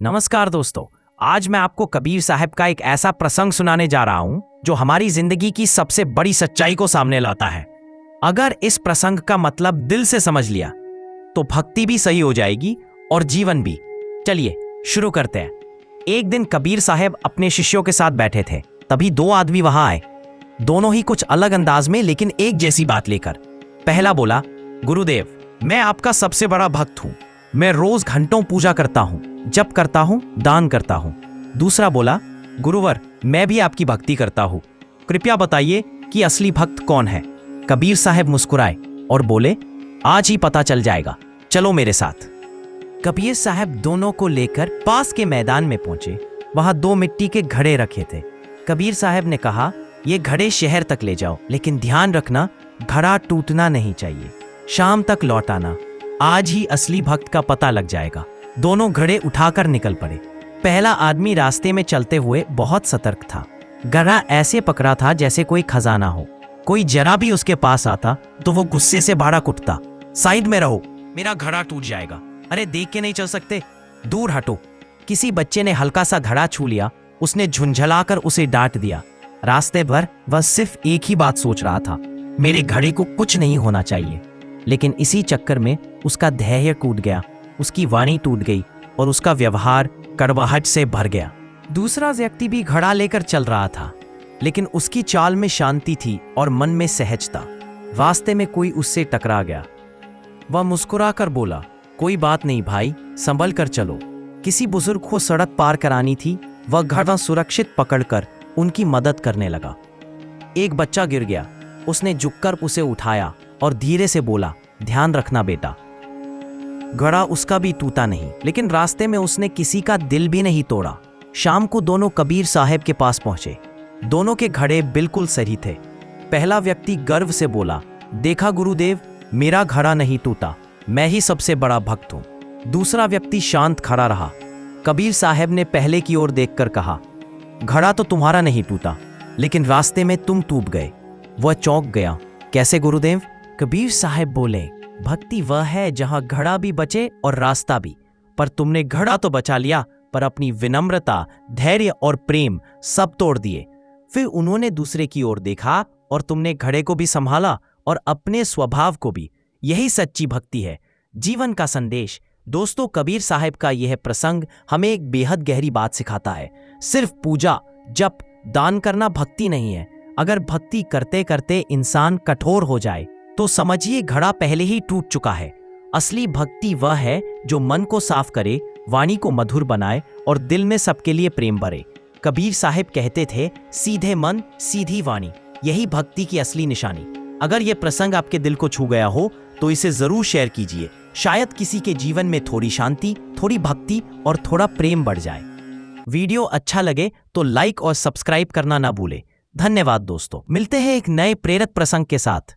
नमस्कार दोस्तों। आज मैं आपको कबीर साहब का एक ऐसा प्रसंग सुनाने जा रहा हूं जो हमारी जिंदगी की सबसे बड़ी सच्चाई को सामने लाता है। अगर इस प्रसंग का मतलब दिल से समझ लिया तो भक्ति भी सही हो जाएगी और जीवन भी। चलिए शुरू करते हैं। एक दिन कबीर साहब अपने शिष्यों के साथ बैठे थे, तभी दो आदमी वहां आए। दोनों ही कुछ अलग अंदाज में लेकिन एक जैसी बात लेकर। पहला बोला, गुरुदेव, मैं आपका सबसे बड़ा भक्त हूं। मैं रोज घंटों पूजा करता हूं, जप करता हूं, दान करता हूं। दूसरा बोला, गुरुवर, मैं भी आपकी भक्ति करता हूं। कृपया बताइए कि असली भक्त कौन है। कबीर साहब मुस्कुराए और बोले, आज ही पता चल जाएगा, चलो मेरे साथ। कबीर साहब दोनों को लेकर पास के मैदान में पहुंचे। वहां दो मिट्टी के घड़े रखे थे। कबीर साहब ने कहा, ये घड़े शहर तक ले जाओ, लेकिन ध्यान रखना घड़ा टूटना नहीं चाहिए। शाम तक लौट आना, आज ही असली भक्त का पता लग जाएगा। दोनों घड़े उठाकर निकल पड़े। पहला आदमी रास्ते में चलते हुए बहुत सतर्क था। घड़ा ऐसे पकड़ा था जैसे कोई खजाना हो। कोई जरा भी उसके पास आता तो वो गुस्से से भाड़क उठता, साइड में रहो, मेरा घड़ा टूट जाएगा। अरे देख के नहीं चल सकते, दूर हटो। किसी बच्चे ने हल्का सा घड़ा छू लिया, उसने झुंझलाकर उसे डांट दिया। रास्ते भर वह सिर्फ एक ही बात सोच रहा था, मेरे घड़े को कुछ नहीं होना चाहिए। लेकिन इसी चक्कर में उसका धैर्य टूट गया, उसकी वाणी टूट गई और उसका व्यवहार कड़वाहट से भर गया। दूसरा व्यक्ति भी घड़ा लेकर चल रहा था, लेकिन उसकी चाल में शांति थी और मन में सहजता। रास्ते में कोई उससे टकरा गया। वह मुस्कुराकर बोला, कोई बात नहीं भाई, संभल कर चलो। किसी बुजुर्ग को सड़क पार करानी थी, वह घड़ा सुरक्षित पकड़कर उनकी मदद करने लगा। एक बच्चा गिर गया, उसने झुककर उसे उठाया और धीरे से बोला, ध्यान रखना बेटा। घड़ा उसका भी टूटा नहीं, लेकिन रास्ते में उसने किसी का दिल भी नहीं तोड़ा। शाम को दोनों कबीर साहब के पास पहुंचे। दोनों के घड़े बिल्कुल सही थे। पहला व्यक्ति गर्व से बोला, देखा गुरुदेव, मेरा घड़ा नहीं टूटा, मैं ही सबसे बड़ा भक्त हूं। दूसरा व्यक्ति शांत खड़ा रहा। कबीर साहब ने पहले की ओर देखकर कहा, घड़ा तो तुम्हारा नहीं टूटा, लेकिन रास्ते में तुम टूट गए। वह चौंक गया, कैसे गुरुदेव? कबीर साहब बोले, भक्ति वह है जहां घड़ा भी बचे और रास्ता भी। पर तुमने घड़ा तो बचा लिया, पर अपनी विनम्रता, धैर्य और प्रेम सब तोड़ दिए। फिर उन्होंने दूसरे की ओर देखा और तुमने घड़े को भी संभाला और अपने स्वभाव को भी। यही सच्ची भक्ति है, जीवन का संदेश। दोस्तों, कबीर साहब का यह प्रसंग हमें एक बेहद गहरी बात सिखाता है। सिर्फ पूजा, जप, दान करना भक्ति नहीं है। अगर भक्ति करते करते इंसान कठोर हो जाए तो समझिए घड़ा पहले ही टूट चुका है। असली भक्ति वह है जो मन को साफ करे, वाणी को मधुर बनाए और दिल में सबके लिए प्रेम भरे। कबीर साहब कहते थे, सीधे मन, सीधी वाणी, यही भक्ति की असली निशानी। अगर यह प्रसंग आपके दिल को छू गया हो तो इसे जरूर शेयर कीजिए। शायद किसी के जीवन में थोड़ी शांति, थोड़ी भक्ति और थोड़ा प्रेम बढ़ जाए। वीडियो अच्छा लगे तो लाइक और सब्सक्राइब करना ना भूले। धन्यवाद दोस्तों, मिलते हैं एक नए प्रेरक प्रसंग के साथ।